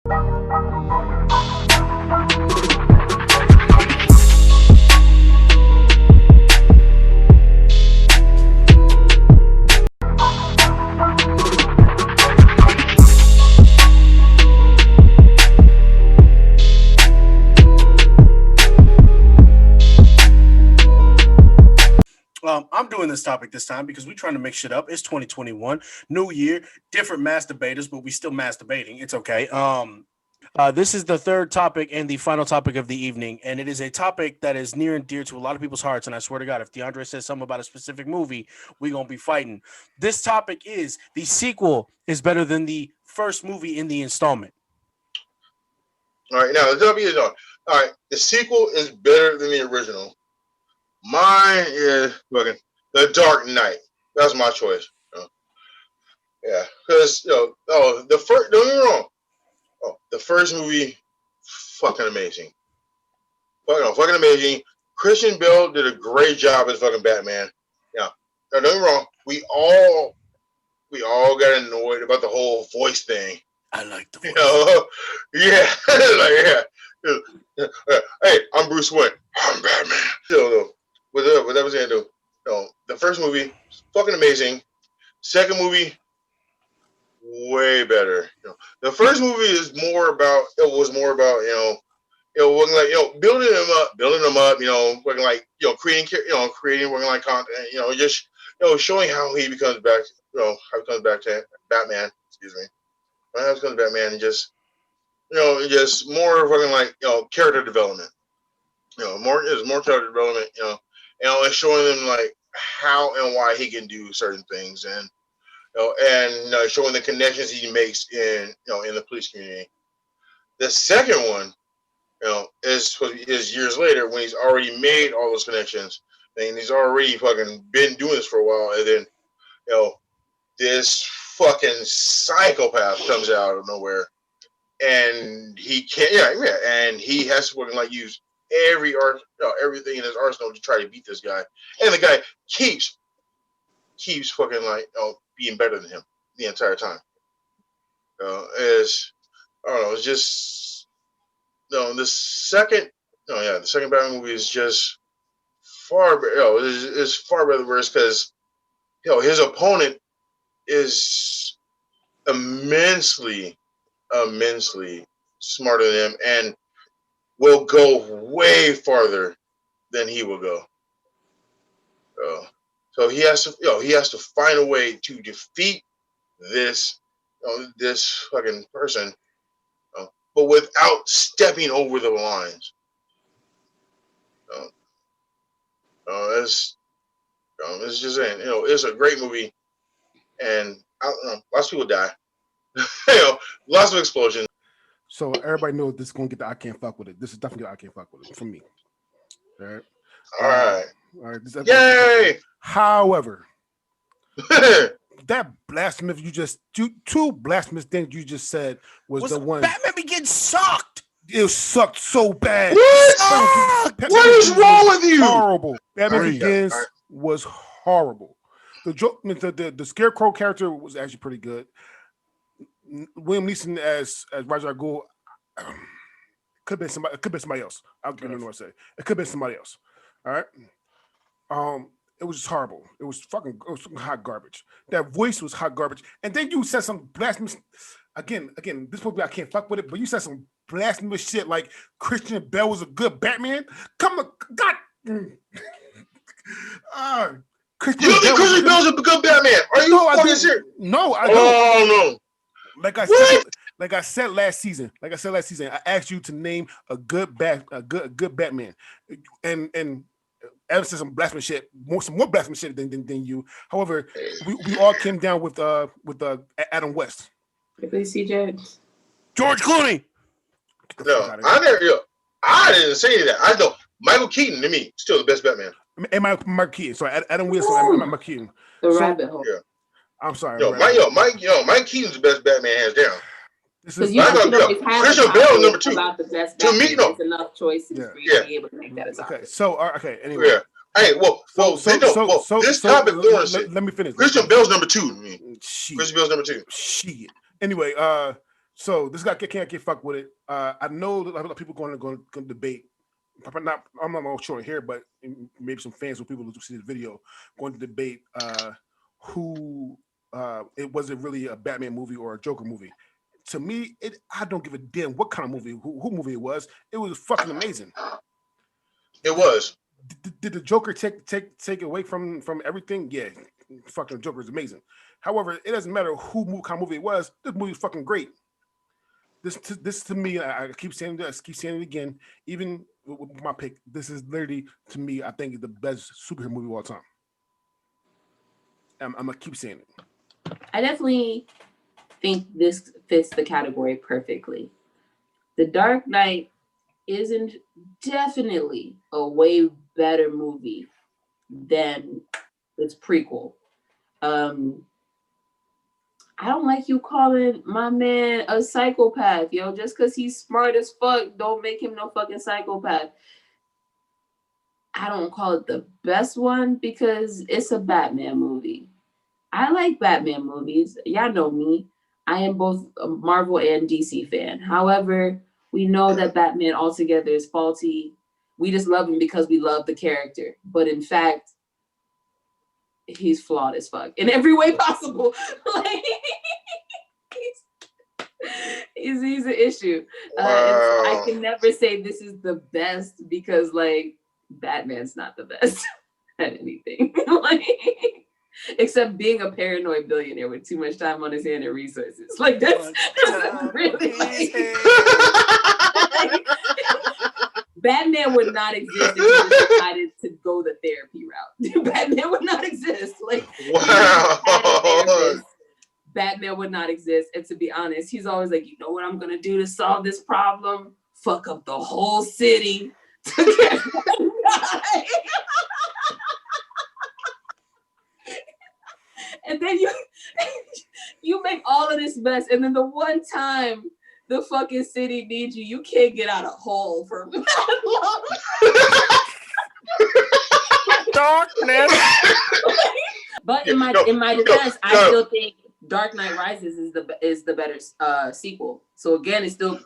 I'm doing this topic this time because we're trying to make shit up. It's 2021, new year, different masturbators, but we still masturbating. It's okay. This is the third topic and the final topic of the evening, and it is a topic that is near and dear to a lot of people's hearts. And I swear to God, if DeAndre says something about a specific movie, we're gonna be fighting. This topic is the sequel is better than the first movie in the installment. All right, now the topic is all right. The sequel is better than the original. Mine is fucking The Dark Knight. That's my choice. Yeah, because the first. Don't get me wrong. Oh, the first movie, fucking amazing. Fucking amazing. Christian Bale did a great job as fucking Batman. Yeah, now, don't get me wrong. We all got annoyed about the whole voice thing. I like the voice. Yeah, hey, I'm Bruce Wayne. I'm Batman. What that was saying, though, the first movie, fucking amazing. Second movie, way better. The first movie was more about it wasn't like building them up, working like creating working like content, just showing how he becomes back, how he comes back to Batman. Excuse me, how he comes Batman, and just just more fucking like character development. More character development. And showing them like how and why he can do certain things, and showing the connections he makes in the police community. The second one, is years later when he's already made all those connections and he's already fucking been doing this for a while, and then this fucking psychopath comes out of nowhere, and he can't, and he has to fucking like use everything in his arsenal to try to beat this guy, and the guy keeps fucking like being better than him the entire time. It's just the second Batman movie is just far better. Is far better worse because his opponent is immensely smarter than him and will go way farther than he will go. So he has to find a way to defeat this fucking person, but without stepping over the lines. It's just saying, it's a great movie, and lots of people die. Lots of explosions. So everybody knows this is gonna get the I can't fuck with it. This is definitely the I can't fuck with it for me. All right. All right. Yay! However, that blasphemous two blasphemous things you just said was the one. Batman begins sucked. It sucked so bad. What is wrong with you? Horrible. Batman Begins was horrible. The Scarecrow character was actually pretty good. William Neeson as Ra's al Ghul could be somebody else. I don't know what to say. It could be somebody else. All right. It was just horrible. It was fucking hot garbage. That voice was hot garbage. And then you said some blasphemous. Again, this movie I can't fuck with it. But you said some blasphemous shit like Christian Bale was a good Batman. Come on, God. You think Christian Bale's a good Batman? Are you fucking serious? No, I don't. Oh no. Like I said last season, I asked you to name a good Batman, and ever since some blasphemous shit, some more blasphemous shit than you. However, we all came down with Adam West. George Clooney. No, I didn't say that. I know Michael Keaton to me still the best Batman. And Michael Keaton. Sorry, Adam West. Michael Keaton. The rabbit hole. Yeah. I'm sorry. Mike Keaton's the best Batman hands down. Because you have to always have Christian Bale number 2. About the best to me, no. There's enough choices for you to be able to make that a topic. Okay, so anyway. Yeah. Hey, this topic. Let me finish. Christian Bale's number 2 to me. Shit. Christian Bale's number 2. Shit. Anyway, So this guy can't get fucked with it. I know that a lot of people going to debate. I'm not sure here, but maybe some fans or people who see the video going to debate who it was it really a Batman movie or a Joker movie. To me, I don't give a damn what kind of movie, who movie it was. It was fucking amazing. It was. Did the Joker take away from everything? Yeah, fucking Joker is amazing. However, it doesn't matter who kind of movie it was. This movie is fucking great. This to me, I keep saying this, keep saying it again. Even with my pick, this is literally to me, I think, the best superhero movie of all time. I'm gonna keep saying it. I definitely think this fits the category perfectly. The Dark Knight isn't definitely a way better movie than its prequel. I don't like you calling my man a psychopath, yo. Just because he's smart as fuck, don't make him no fucking psychopath. I don't call it the best one because it's a Batman movie. I like Batman movies. Y'all know me. I am both a Marvel and DC fan. However, we know that Batman altogether is faulty. We just love him because we love the character. But in fact, he's flawed as fuck in every way possible. Like, he's an issue. Wow. I can never say this is the best because, like, Batman's not the best at anything. Like, except being a paranoid billionaire with too much time on his hand and resources. Like, that's really like, Batman would not exist if he decided to go the therapy route. Batman would not exist. Like, wow. Batman would not exist. And to be honest, he's always like, you know what I'm gonna do to solve this problem? Fuck up the whole city to get one guy. And then you make all of this mess, and then the one time the fucking city needs you, you can't get out a hole for that long. Darkness. But in my defense, I still think Dark Knight Rises is the better sequel. So again, it's still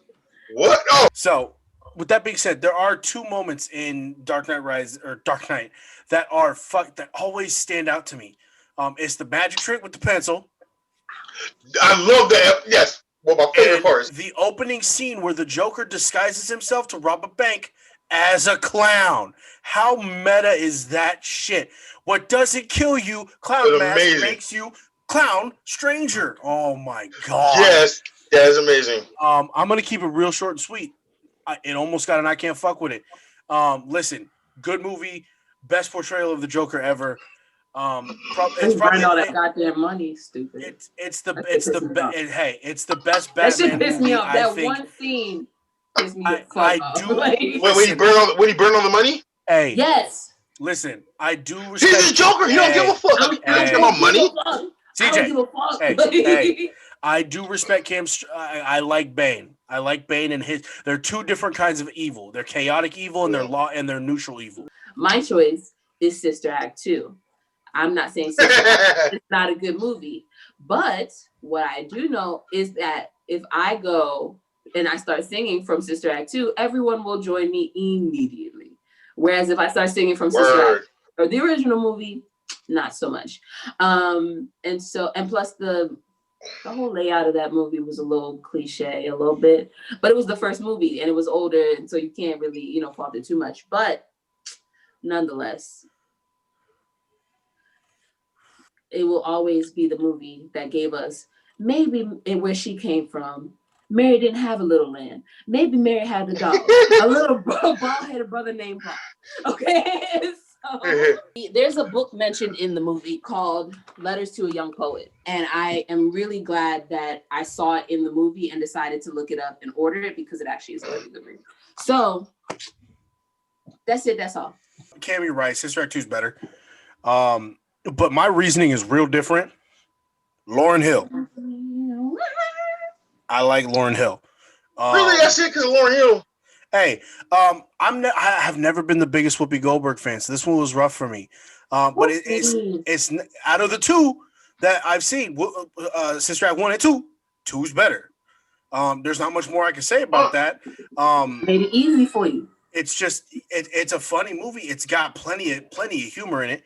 what? Oh. So with that being said, there are two moments in Dark Knight that are that always stand out to me. It's the magic trick with the pencil. I love that. Yes. One of my favorite parts. The opening scene where the Joker disguises himself to rob a bank as a clown. How meta is that shit? What doesn't kill you, clown mask, makes you clown stranger. Oh my god. Yes, that is amazing. I'm gonna keep it real short and sweet. It almost got an I can't fuck with it. Listen, good movie, best portrayal of the Joker ever. It's probably all that goddamn money, stupid. It's the best Batman. That shit pissed me off. That think. One scene pissed me off. I do. Like, when he burned all the money. Hey. Yes. Listen, I do respect. He's the Joker. He don't give a fuck. He don't care about money. CJ. I do respect Cam. I like Bane. I like Bane and his. They're two different kinds of evil. They're chaotic evil and they're neutral evil. My choice is Sister Act 2. I'm not saying Sister Act is not a good movie, but what I do know is that if I go and I start singing from Sister Act 2, everyone will join me immediately. Whereas if I start singing from Sister Act or the original movie, not so much. And plus the whole layout of that movie was a little cliche, a little bit, but it was the first movie and it was older, and so you can't really, fault it too much. But nonetheless, it will always be the movie that gave us maybe where she came from. Mary didn't have a little lamb. Maybe Mary had the dog. A little bald-headed brother named Paul. Okay? So, there's a book mentioned in the movie called Letters to a Young Poet. And I am really glad that I saw it in the movie and decided to look it up and order it because it actually is a really good read. So, that's it. That's all. Cammy Rice, Sister Act 2 is better. But my reasoning is real different. Lauryn Hill. I like Lauryn Hill. Really? That's it because of Lauryn Hill. Hey, I have never been the biggest Whoopi Goldberg fan, so this one was rough for me. But it's out of the two that I've seen, Sister Act 1 and 2, 2's better. There's not much more I can say about that. Made it easy for you. It's just it's a funny movie. It's got plenty of humor in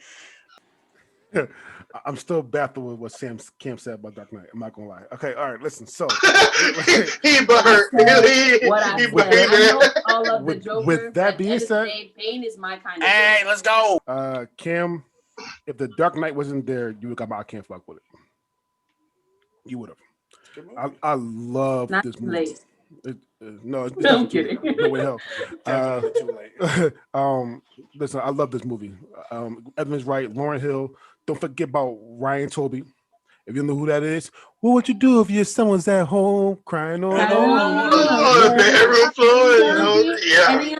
it. I'm still baffled with what Cam said about Dark Knight. I'm not gonna lie. Okay, all right, listen. So he burned. What I said. I know all of the Joker. With that being said, pain is my kind of. Hey, let's go. Cam, if the Dark Knight wasn't there, you would have got I can't fuck with it. You would have. I love this movie. Late. No, it's I'm kidding. No way hell. Too late. Listen, I love this movie. Evan's right. Lauryn Hill. Don't forget about Ryan Toby. If you know who that is, what would you do if someone's at home crying on the bedroom floor? Yeah. We know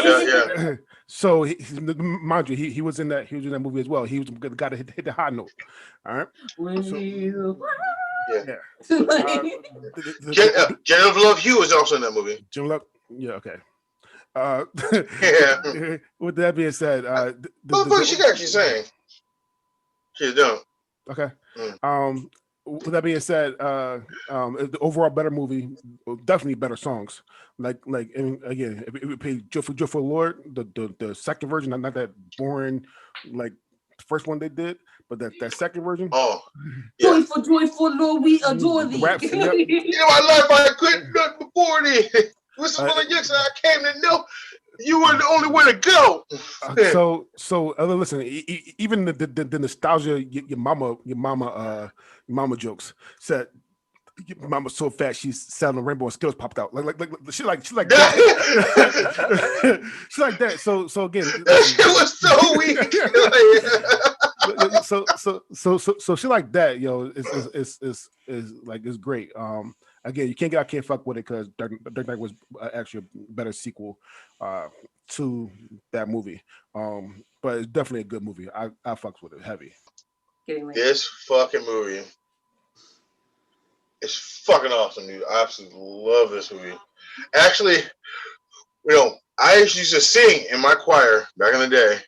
that. Yeah. So mind you, he was in that. He was in that movie as well. He was the guy that hit the high note. All right. Jennifer Love Hewitt was also in that movie. Jim Love. Yeah. Okay. Yeah. With that being said, what she actually saying? She's done. Okay. With that being said, the overall better movie, definitely better songs. And again, if we pay Joyful Lord, the second version, not that boring, like the first one they did, but that second version. Oh, yeah. Joyful Lord, we adore thee. Raps, yep. My life I couldn't done before thee. With some other Jackson, I came to know you were the only way to go. So listen, even the nostalgia, your mama jokes said. Your mama's so fat she's selling a rainbow and Skittles popped out. Like she like that. She's like that. So again, that shit was so weak. so she like that, yo. It's great. Again, you can't fuck with it because Dark Knight was actually a better sequel to that movie. But it's definitely a good movie. I fucks with it heavy. This fucking movie. It's fucking awesome, dude. I absolutely love this movie. Actually, I used to sing in my choir back in the day,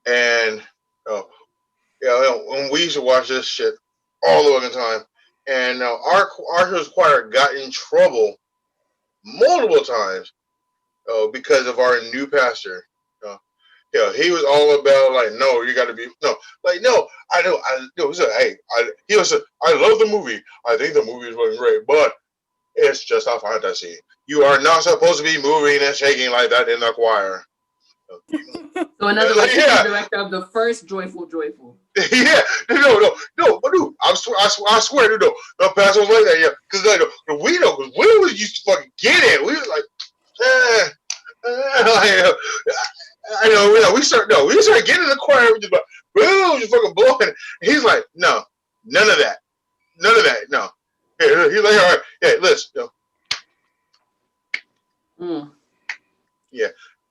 and when we used to watch this shit all the fucking time, and our choir got in trouble multiple times because of our new pastor. He was all about like, no, you got to be no. I know. He was. I love the movie. I think the movie is really great, but it's just a fantasy. You are not supposed to be moving and shaking like that in the choir. So in other words, the director of the first Joyful. Yeah, no, but dude, I swear, dude, the pastor was like that, yeah, because we was used to fucking get it. We was like, I know, we started getting in the choir, we just like, boom, just fucking blowing. He's like, no, none of that, no. He's like, all right, hey, listen, yeah.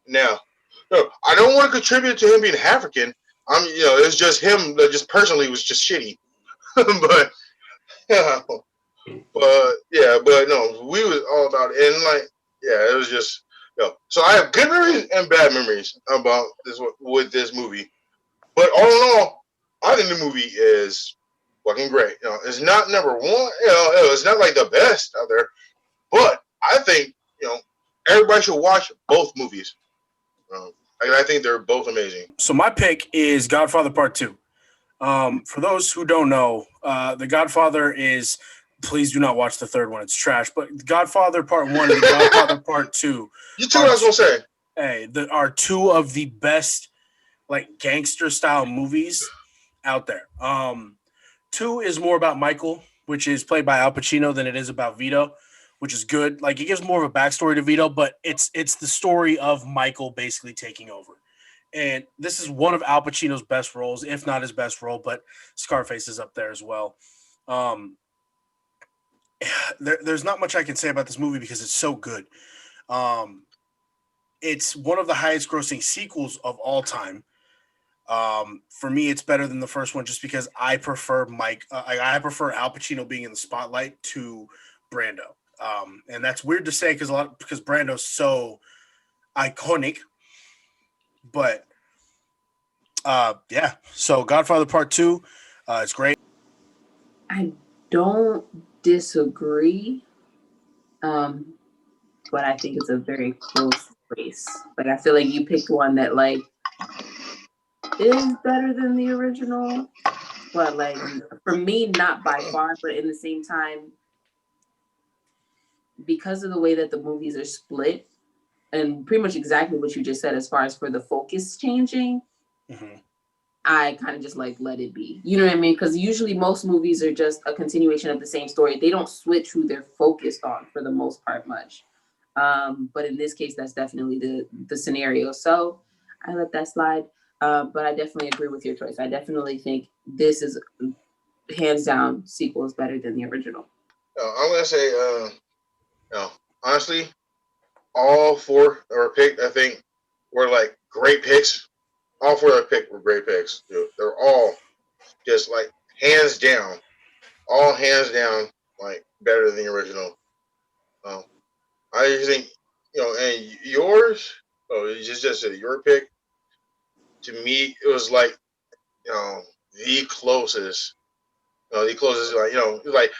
Now, I don't want to contribute to him being African. It's just him that just personally was just shitty, but no, we was all about it, and like, yeah, it was just. So I have good memories and bad memories about this with this movie, but all in all, I think the movie is fucking great. It's not number one. It's not like the best out there, but I think everybody should watch both movies. I think they're both amazing. So my pick is Godfather Part 2. For those who don't know, The Godfather is. Please do not watch the third one. It's trash. But Godfather Part 1 and Godfather Part 2. You too, I was going to say. Hey, are two of the best like gangster style movies out there. 2 is more about Michael, which is played by Al Pacino, than it is about Vito, which is good. Like it gives more of a backstory to Vito, but it's the story of Michael basically taking over. And this is one of Al Pacino's best roles, if not his best role, but Scarface is up there as well. There's not much I can say about this movie because it's so good. It's one of the highest grossing sequels of all time. For me, it's better than the first one just because I prefer I prefer Al Pacino being in the spotlight to Brando. And that's weird to say because Brando's so iconic, but Yeah. So Godfather Part 2, it's great. I don't disagree, um, but I think it's a very close race. Like I feel like you picked one that like is better than the original, but like for me, not by far. But in the same time, because of the way that the movies are split, and pretty much exactly what you just said as far as for the focus changing, Mm-hmm. I kind of just like let it be. You know what I mean? Because usually most movies are just a continuation of the same story. They don't switch who they're focused on for the most part much. But in this case, that's definitely the scenario. So I let that slide. But I definitely agree with your choice. I definitely think this is hands down sequel is better than the original. I'm gonna say, honestly, all four that were picked, I think, were like great picks. All four that were picked were great picks. Dude. They're all just like hands down, all hands down, like better than the original. Um, I just think, and yours, you just said your pick. To me, it was like, you know, the closest. The closest, like, like,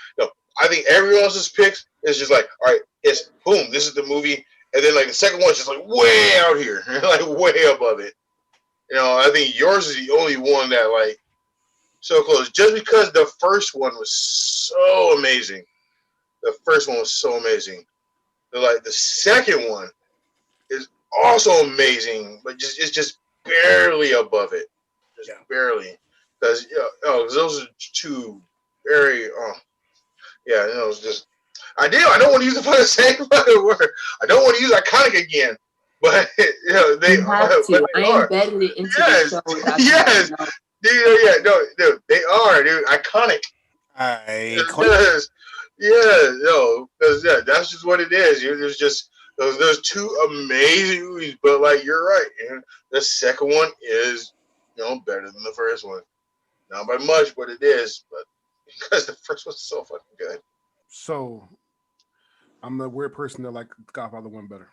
I think everyone else's picks is just like, all right, it's boom, this is the movie, and then like the second one's just like way out here, like way above it. I think yours is the only one that like so close, just because the first one was so amazing. The first one was so amazing. But like the second one is also amazing, but just it's just barely above it, just Yeah. barely, because those are two very yeah, it's just I don't want to use the same fucking word. I don't want to use iconic again, but they You have are. But to. I they are. embedded it into the Yes, show without you letting yes. me know. Yeah, no, dude, they are, dude, iconic. Iconic. Yes, yeah, no, because that's just what it is. There's just there's two amazing movies, but like you're right, the second one is better than the first one. Not by much, but it is. But because the first one's so fucking good. So I'm the weird person that like Godfather one better.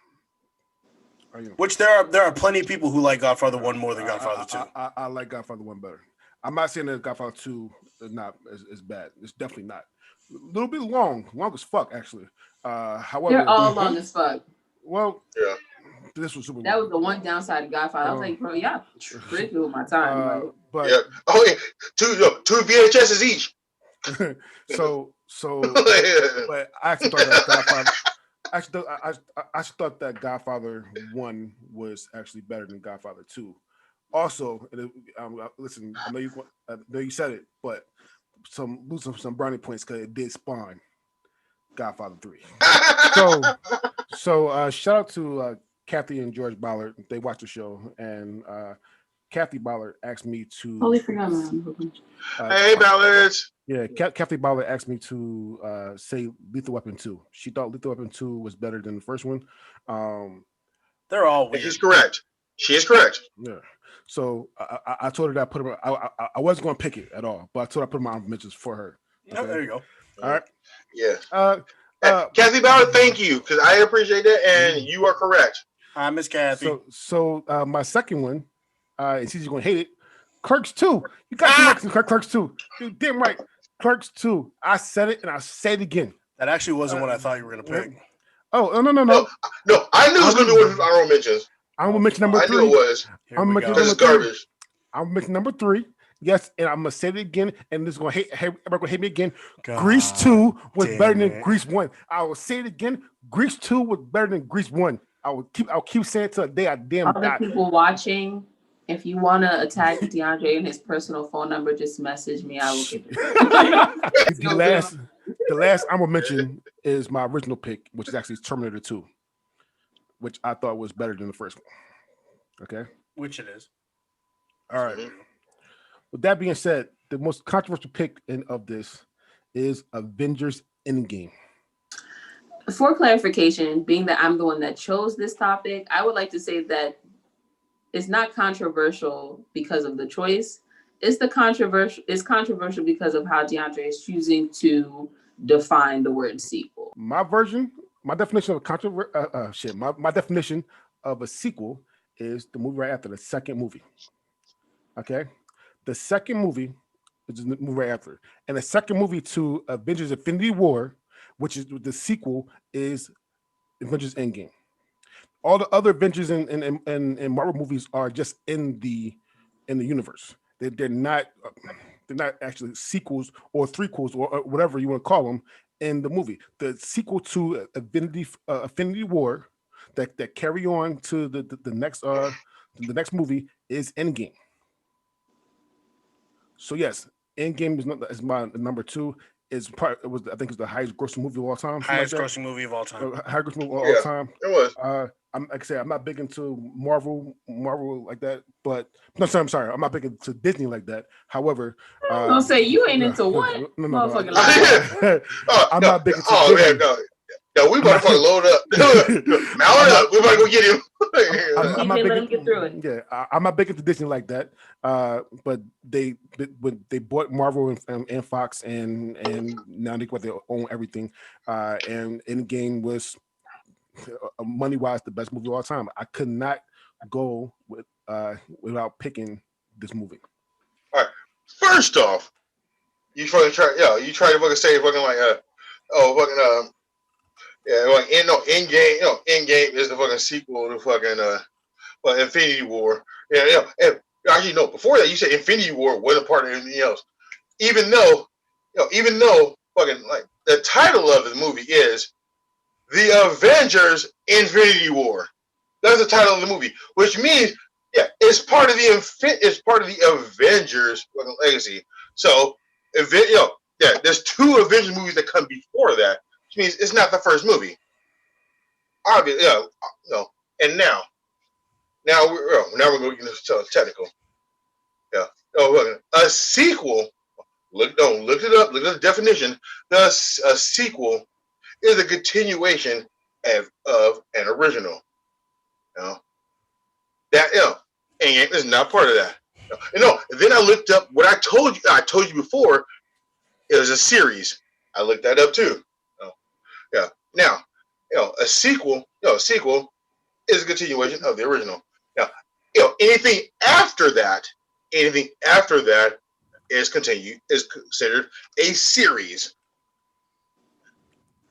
Which there are plenty of people who like Godfather 1 more than Godfather 2. I like Godfather one better. I'm not saying that Godfather 2 is not is bad. It's definitely not. A little bit long as fuck actually. They're However, all long as fuck. well, Yeah. this was super That long. was the one downside of Godfather. I was like, bro, y'all tripping with my time. Like, But Yeah. Oh yeah. Two VHSs each. so but I actually thought that Godfather. Actually, I thought that Godfather 1 was actually better than Godfather 2. Also, listen, I know you said it, but losing some brownie points because it did spawn Godfather 3. So shout out to Kathy and George Ballard. They watched the show, and Kathy Ballard asked me totally to. forgot my own. Hey, Ballards. Yeah, Kathy Ballard asked me to say Lethal Weapon 2. She thought Lethal Weapon 2 was better than the first one. They're all And weird. she's correct. She is correct. Yeah. So I told her that I put her. I wasn't going to pick it at all, but I told her I put my honorable mentions for her. Okay? Oh, there you go. All right. Yeah. Kathy Ballard, thank you, because I appreciate that, and you are correct. Hi, Miss Kathy. So my second one, and she's going to hate it. Clerks 2. You got to like some Clerks 2. Dude, damn right. Clerks 2. I said it and I'll say it again. That actually wasn't what I thought you were going to pick. Oh, no. No, I knew it was going to be one of honorable mentions. I'm going to mention number 3. I knew it was. I'm going to mention number 3. Garbage. I'm going to mention number 3. Yes, and I'm going to say it again, and this is going to everybody going to hate me again. God Grease 2 was better than it. Grease 1. I will say it again. Grease 2 was better than Grease 1. I'll keep saying it till the day I damn All the die. people watching, if you want to attack DeAndre and his personal phone number, just message me. I will give it. The last I'm gonna mention is my original pick, which is actually Terminator 2, which I thought was better than the first one. Okay, Which it is. all right. With that being said, the most controversial pick of this is Avengers Endgame. For clarification, being that I'm the one that chose this topic, I would like to say that it's not controversial because of the choice. It's controversial because of how DeAndre is choosing to define the word sequel. My definition of my definition of a sequel is the movie right after the second movie. Okay, the second movie is the movie right after, and the second movie to Avengers: Infinity War, which is the sequel, is Avengers: Endgame. All the other Avengers and Marvel movies are just in the universe. They're not actually sequels or threequels or whatever you want to call them in the movie. The sequel to Infinity War that carry on to the next movie is Endgame. So yes, Endgame is my number two. I think it's the highest grossing movie of all time. Highest grossing movie of all time. Highest grossing movie of all Yeah, time. it was. I'm like I said, I'm not big into Marvel like that, but no, I'm sorry, I'm not big into Disney like that. However, Don't say you ain't into what? No, Motherfucking liar. I'm not big into Oh Disney. man, no. No, we about to fucking load up. Mount up. We about to go get him. I'm not let big him get through it. Yeah, I'm not big into Disney like that. But when they bought Marvel and Fox and now they own everything. And Endgame was money wise the best movie of all time. I could not go without picking this movie. All right. First off, you fucking try. You try to fucking say fucking like like Endgame. Endgame is the fucking sequel to fucking Infinity War. And actually no. Before that, you said Infinity War wasn't part of anything else. Even though fucking like the title of the movie is The Avengers: Infinity War. That's the title of the movie, which means it's part of the Avengers fucking legacy. So there's two Avengers movies that come before that, which means it's not the first movie. Obviously, and now we're going to get technical. Yeah. A sequel. Look it up. Look at the definition. A sequel is a continuation of an original. That and is not part of that. Then I looked up what I told you. I told you before it was a series. I looked that up too. Yeah. Now, a sequel is a continuation of the original. Now, anything after that is considered a series.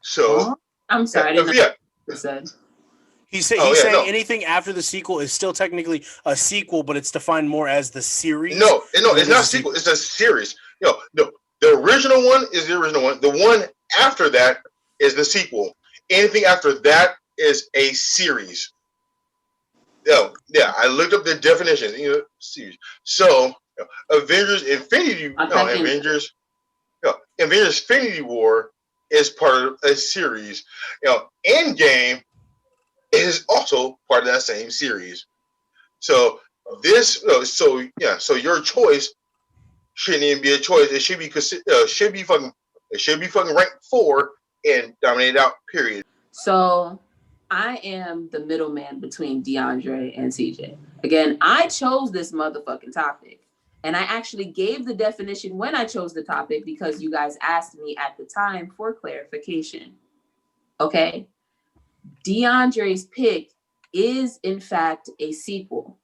So, I'm sorry, I didn't know what you said. He's saying anything after the sequel is still technically a sequel, but it's defined more as the series. No, it's not a sequel. It's a series. No, the original one is the original one. The one after that is the sequel. Anything after that is a series. I looked up the definition. Series. So, Avengers Infinity Infinity War is part of a series. Endgame is also part of that same series. So so your choice shouldn't even be a choice. It should be fucking ranked 4 and dominated out. Period. So I am the middleman between DeAndre and CJ. Again, I chose this motherfucking topic. And I actually gave the definition when I chose the topic because you guys asked me at the time for clarification. Okay? DeAndre's pick is, in fact, a sequel.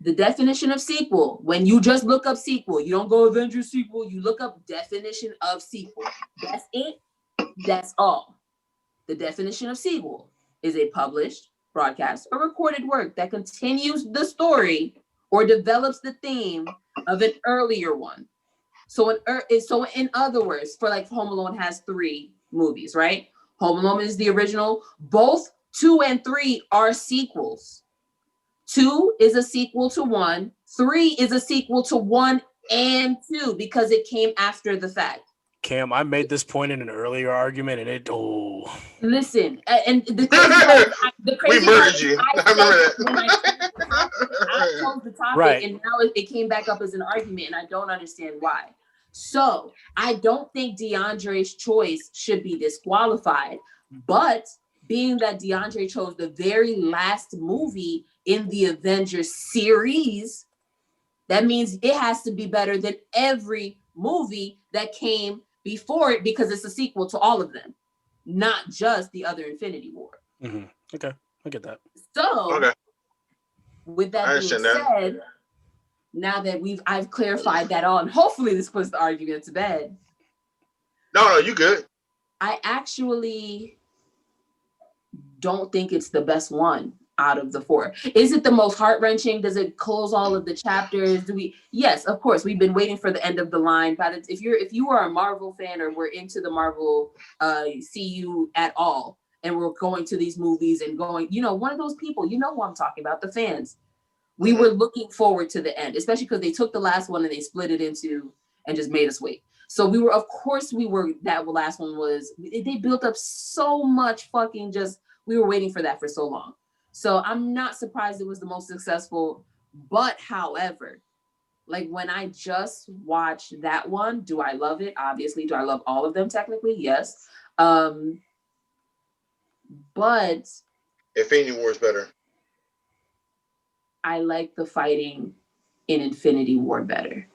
The definition of sequel, when you just look up sequel, you don't go Avengers sequel, you look up definition of sequel. That's it. That's all. The definition of sequel is a published, broadcast, or recorded work that continues the story or develops the theme of an earlier one. So in other words, for like Home Alone has 3 movies, right? Home Alone is the original. Both 2 and 3 are sequels. 2 is a sequel to 1. 3 is a sequel to 1 and 2 because it came after the fact. Cam, I made this point in an earlier argument, and Listen, and the crazy part is I chose the topic, right. And now it came back up as an argument, and I don't understand why. So I don't think DeAndre's choice should be disqualified, but being that DeAndre chose the very last movie in the Avengers series, that means it has to be better than every movie that came before it because it's a sequel to all of them, not just the other Infinity War. Mm-hmm. Okay, I get that. So, With that I being understand that. said, now that I've clarified that all, and hopefully this puts the argument to bed. No, you good. I actually don't think it's the best one out of the 4. Is it the most heart-wrenching? Does it close all of the chapters? Yes, of course. We've been waiting for the end of the line. But if you are a Marvel fan or we're into the Marvel CU at all, and we're going to these movies and going, one of those people, you know who I'm talking about, the fans. We were looking forward to the end, especially because they took the last one and they split it into and just made us wait. So that last one was, they built up so much fucking we were waiting for that for so long. So I'm not surprised it was the most successful. But however, like when I just watched that one, do I love it? Obviously. Do I love all of them? Technically, yes. But Infinity War is better. I like the fighting in Infinity War better.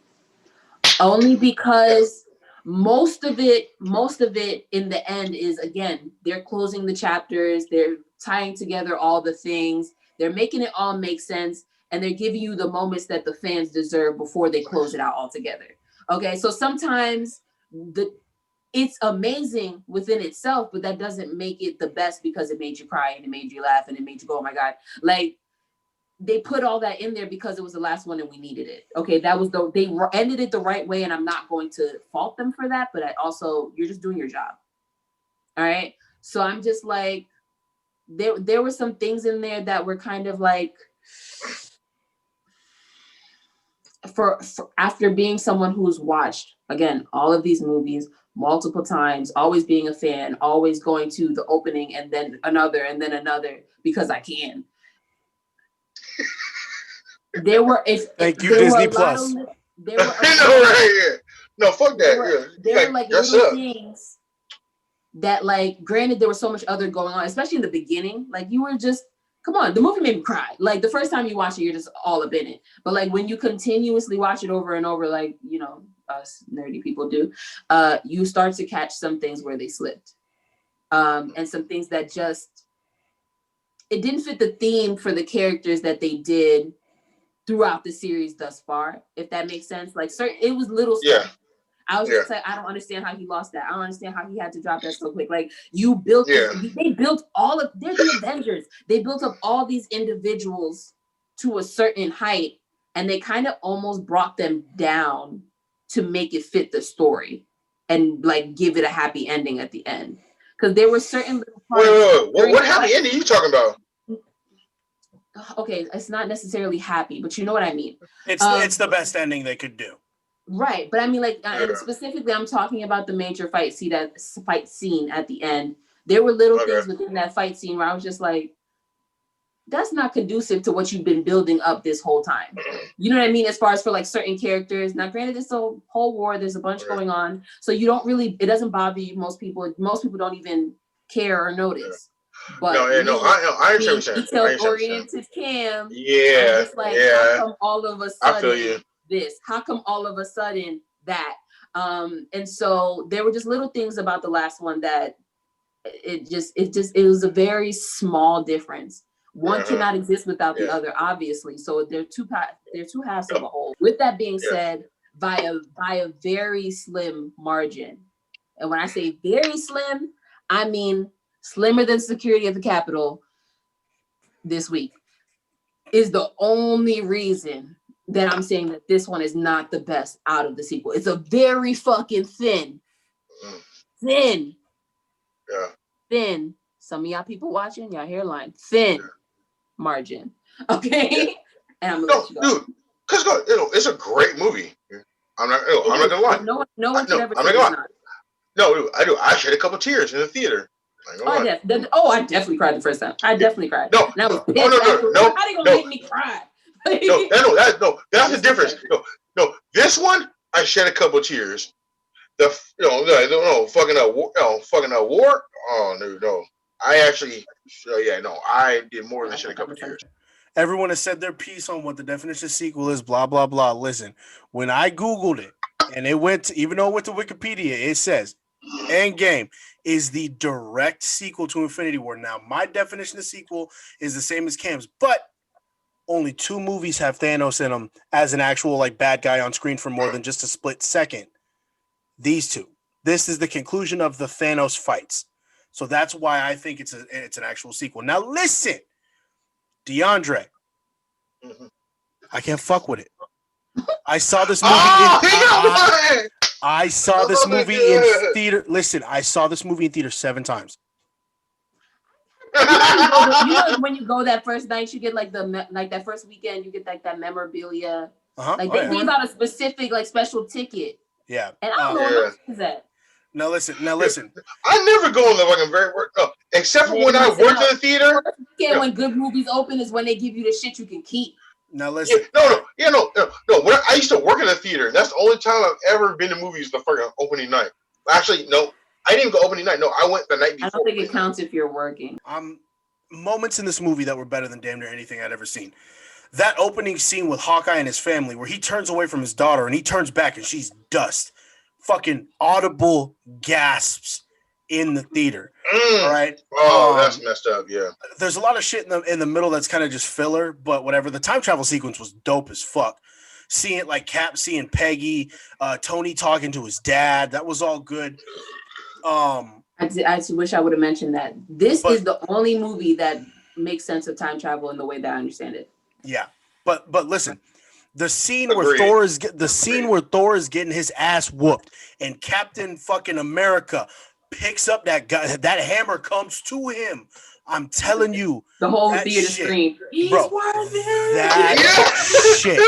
Only because most of it in the end is, again, they're closing the chapters, they're tying together all the things, they're making it all make sense, and they're giving you the moments that the fans deserve before they close it out altogether. Okay, so sometimes it's amazing within itself, but that doesn't make it the best because it made you cry and it made you laugh and it made you go, oh my God. Like, they put all that in there because it was the last one and we needed it. Okay, they ended it the right way, and I'm not going to fault them for that, but you're just doing your job. All right, so I'm just like, there were some things in there that were kind of like, for after being someone who's watched, again, all of these movies multiple times, always being a fan, always going to the opening and then another because I can. Thank you, Disney Plus. There were right. No, fuck that. There were like little things that, like, granted, there was so much other going on, especially in the beginning. Like, you were just, come on, the movie made me cry. Like, the first time you watch it, you're just all up in it. But like when you continuously watch it over and over, like, us nerdy people do, you start to catch some things where they slipped, and some things that just, it didn't fit the theme for the characters that they did throughout the series thus far, if that makes sense. Like, it was little stuff. Yeah. I was just like, I don't understand how he lost that. I don't understand how he had to drop that so quick. Like, you built they built they're the Avengers. They built up all these individuals to a certain height, and they kind of almost brought them down to make it fit the story and like give it a happy ending at the end. Because there were certain little parts. Wait. What happy ending are you talking about? Okay, it's not necessarily happy, but you know what I mean. It's the best ending they could do. Right, but I mean, like, specifically, I'm talking about the major fight scene at the end. There were little things within that fight scene where I was just like, that's not conducive to what you've been building up this whole time. You know what I mean? As far as for like certain characters. Now, granted, it's a whole war. There's a bunch going on, so you don't really. It doesn't bother you. Most people don't even care or notice. But I understand. Detail-oriented Cam. Yeah, I'm just like, how come all of a sudden I feel you. this? How come all of a sudden that? And so there were just little things about the last one that it was a very small difference. One cannot exist without the other, obviously. So they're two halves of a whole. With that being said, by a very slim margin, and when I say very slim, I mean slimmer than security at the Capitol this week, is the only reason that I'm saying that this one is not the best out of the sequel. It's a very fucking thin. Some of y'all people watching, y'all hairline, thin margin. Okay? And I'm gonna let you go. Dude, because it's a great movie. I'm not gonna lie. No one should ever say it's not. No, I do. I shed a couple tears in the theater. I definitely cried the first time. I definitely cried. No. How they gonna make me cry? That's the difference. No, this one I shed a couple tears. Fucking war. Oh no. I actually, I did more than shed a couple tears. Everyone has said their piece on what the definition of sequel is. Blah blah blah. Listen, when I googled it, and it went to, even though it went to Wikipedia, it says Endgame is the direct sequel to Infinity War. Now, my definition of sequel is the same as Cam's, but only 2 movies have Thanos in them as an actual like bad guy on screen for more than just a split second. These 2. This is the conclusion of the Thanos fights. So that's why I think it's an actual sequel. Now listen, DeAndre, I can't fuck with it. I saw this movie. I saw this movie in theater. Listen, I saw this movie in theater 7 times. When you go that first night, you get like that first weekend, you get like that memorabilia. Like they give out a specific like special ticket. Yeah. And I don't know what else is that. Now listen. I never go in the fucking very work. Except for when I worked in the theater. When good movies open is when they give you the shit you can keep. Now listen. No. When I used to work in the theater, and that's the only time I've ever been to movies the fucking opening night. Actually, no, I didn't go opening night. No, I went the night before. I don't think it counts if you're working. Moments in this movie that were better than damn near anything I'd ever seen. That opening scene with Hawkeye and his family, where he turns away from his daughter and he turns back and she's dust. Fucking audible gasps in the theater. All right. Oh, that's messed up. Yeah. There's a lot of shit in the middle that's kind of just filler, but whatever. The time travel sequence was dope as fuck. Seeing like Cap seeing Peggy, Tony talking to his dad, that was all good. I wish I would have mentioned that. This is the only movie that makes sense of time travel in the way that I understand it. Yeah, but listen, the scene where Thor is getting his ass whooped, and Captain fucking America picks up that guy, that hammer comes to him. I'm telling you, the whole theater screen. He's worth it. That shit.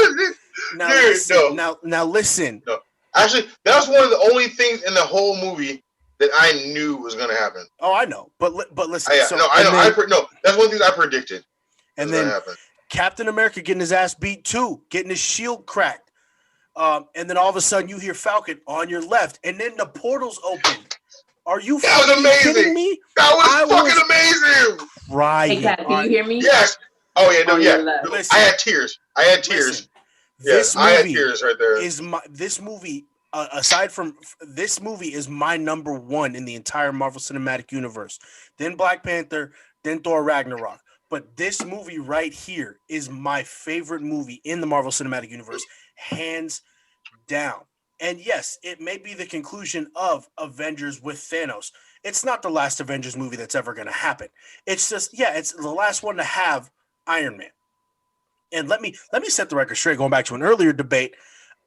Now listen. No. Actually, that was one of the only things in the whole movie that I knew was going to happen. Oh, I know, but listen. That's one thing I predicted. And then Captain America getting his ass beat too, getting his shield cracked, and then all of a sudden you hear Falcon on your left, and then the portals open. Are you kidding me? That was fucking amazing. Right. Hey, Kat, can you hear me? Yes. Oh yeah, no, yeah. Listen, I had tears. Listen, Yes, I had tears right there. This movie, aside from this movie, is my number 1 in the entire Marvel Cinematic Universe. Then Black Panther, then Thor Ragnarok. But this movie right here is my favorite movie in the Marvel Cinematic Universe, hands down. And yes, it may be the conclusion of Avengers with Thanos. It's not the last Avengers movie that's ever going to happen. It's just, it's the last one to have Iron Man. And let me set the record straight, going back to an earlier debate.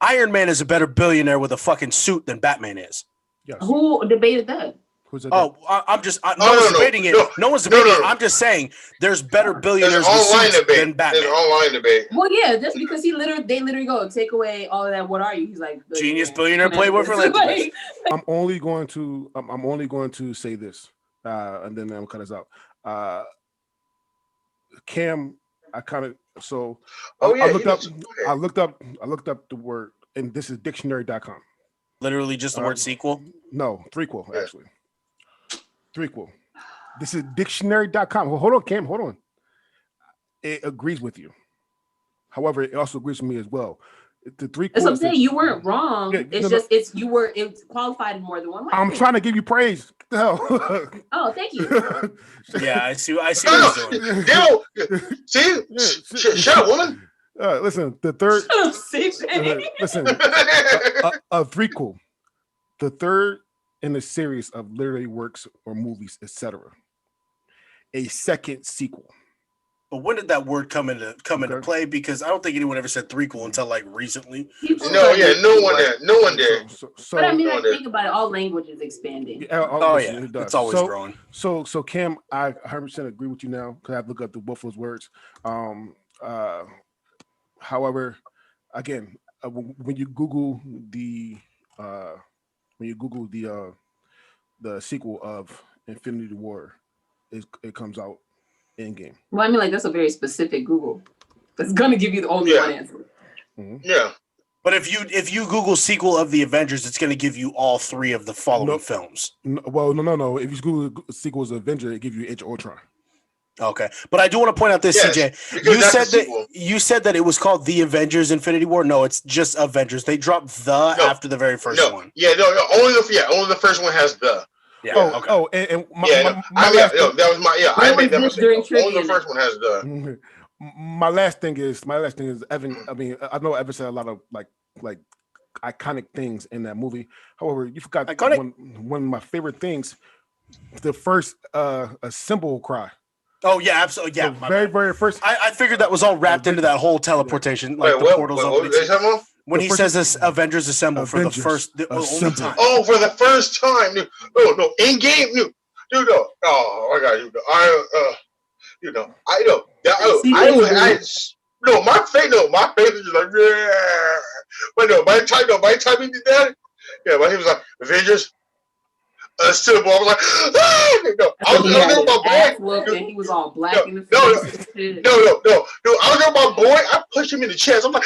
Iron Man is a better billionaire with a fucking suit than Batman is. Yes. Who debated that? No one's debating it. No one's debating it. I'm just saying there's better billionaires with suits than Batman. There's an online debate. Well, yeah, just because they literally go, take away all of that. What are you? He's like genius billionaire playboy philanthropist. I'm only going to say this, and then I'm cut us out. Cam, I looked up the word, and this is dictionary.com. Literally just the word sequel? No, threequel, actually. Threequel. This is dictionary.com. Hold on, Cam, hold on. It agrees with you. However, it also agrees with me as well. The threequel. That's what I'm saying. You weren't wrong. Yeah, it's qualified in more than one way. I'm trying to give you praise. Oh, thank you. Yeah, I see what he's doing. Shut up, woman. Listen, the third. Listen, a threequel, the third in a series of literary works or movies, etc. A second sequel. But when did that word come into play? Because I don't think anyone ever said threequel until like recently. No one did. But I mean, think about it. All language is expanding. It's always growing. So Cam, I 100% agree with you now because I look up the both those words. However, again, when you Google the sequel of Infinity War, it comes out in game. Well, I mean, like that's a very specific Google. That's gonna give you the only one answer. Mm-hmm. Yeah. But if you Google sequel of the Avengers, it's going to give you all 3 of the following films. No. If you Google sequels of Avengers, it gives you Age of Ultron. Okay, but I do want to point out this, CJ. You said that it was called The Avengers: Infinity War. No, it's just Avengers. They dropped after the very first one. Yeah, only the first one has the. Yeah. That was my. I made that mistake. Only the first one has the. My last thing is Evan. I mean, I know Evan said a lot of like iconic things in that movie. However, you forgot one of my favorite things. The first Assemble cry. Oh yeah, absolutely. Yeah, very first. I figured that was all wrapped into that whole teleportation, like the portals. When he says this, Avengers Assemble for the first, the only time. Oh, for the first time, dude. No, in game, dude. No. Oh my god, I know that. My face is just like, yeah. But no, by the time he did that, yeah, but he was like Avengers. Assemble. I was like, no. I was there with my boy. And he was all black in the face. No. I was there with my boy. I pushed him in the chest. I'm like,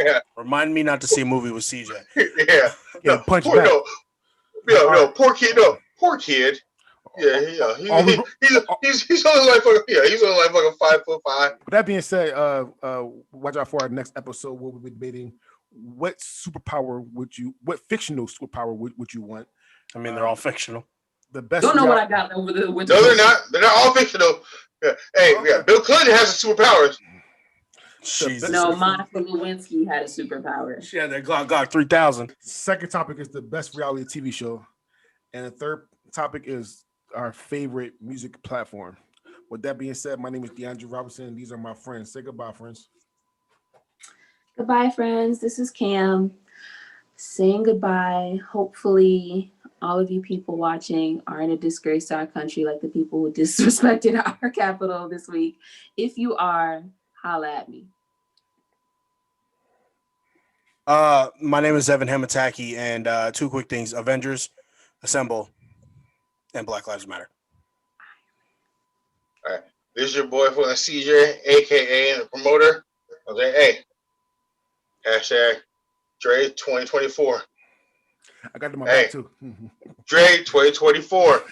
yeah. Remind me not to see a movie with CJ. Yeah. Punch back. Poor kid. Poor kid. Yeah. He's only like fucking 5'5". With that being said, watch out for our next episode where we'll be debating what fictional superpower would you want? I mean, they're all fictional. The best. Don't know what I got over the winter. No, they're not. They're not all fictional. Yeah. Hey, Bill Clinton has superpowers. Jesus. No, Monica Lewinsky had a superpower. She had that Glock 3000. Second topic is the best reality TV show, and the third topic is our favorite music platform. With that being said, my name is DeAndre Robinson, and these are my friends. Say goodbye, friends. Goodbye, friends. This is Cam saying goodbye. Hopefully, all of you people watching are in a disgrace to our country, like the people who disrespected our capital this week. If you are, holla at me. My name is Evan Hamataki, and two quick things: Avengers Assemble and Black Lives Matter. All right, this is your boy from the CJ, aka the promoter. Okay, hey. Hashtag Dre 2024. I got them on back too. Dre 2024.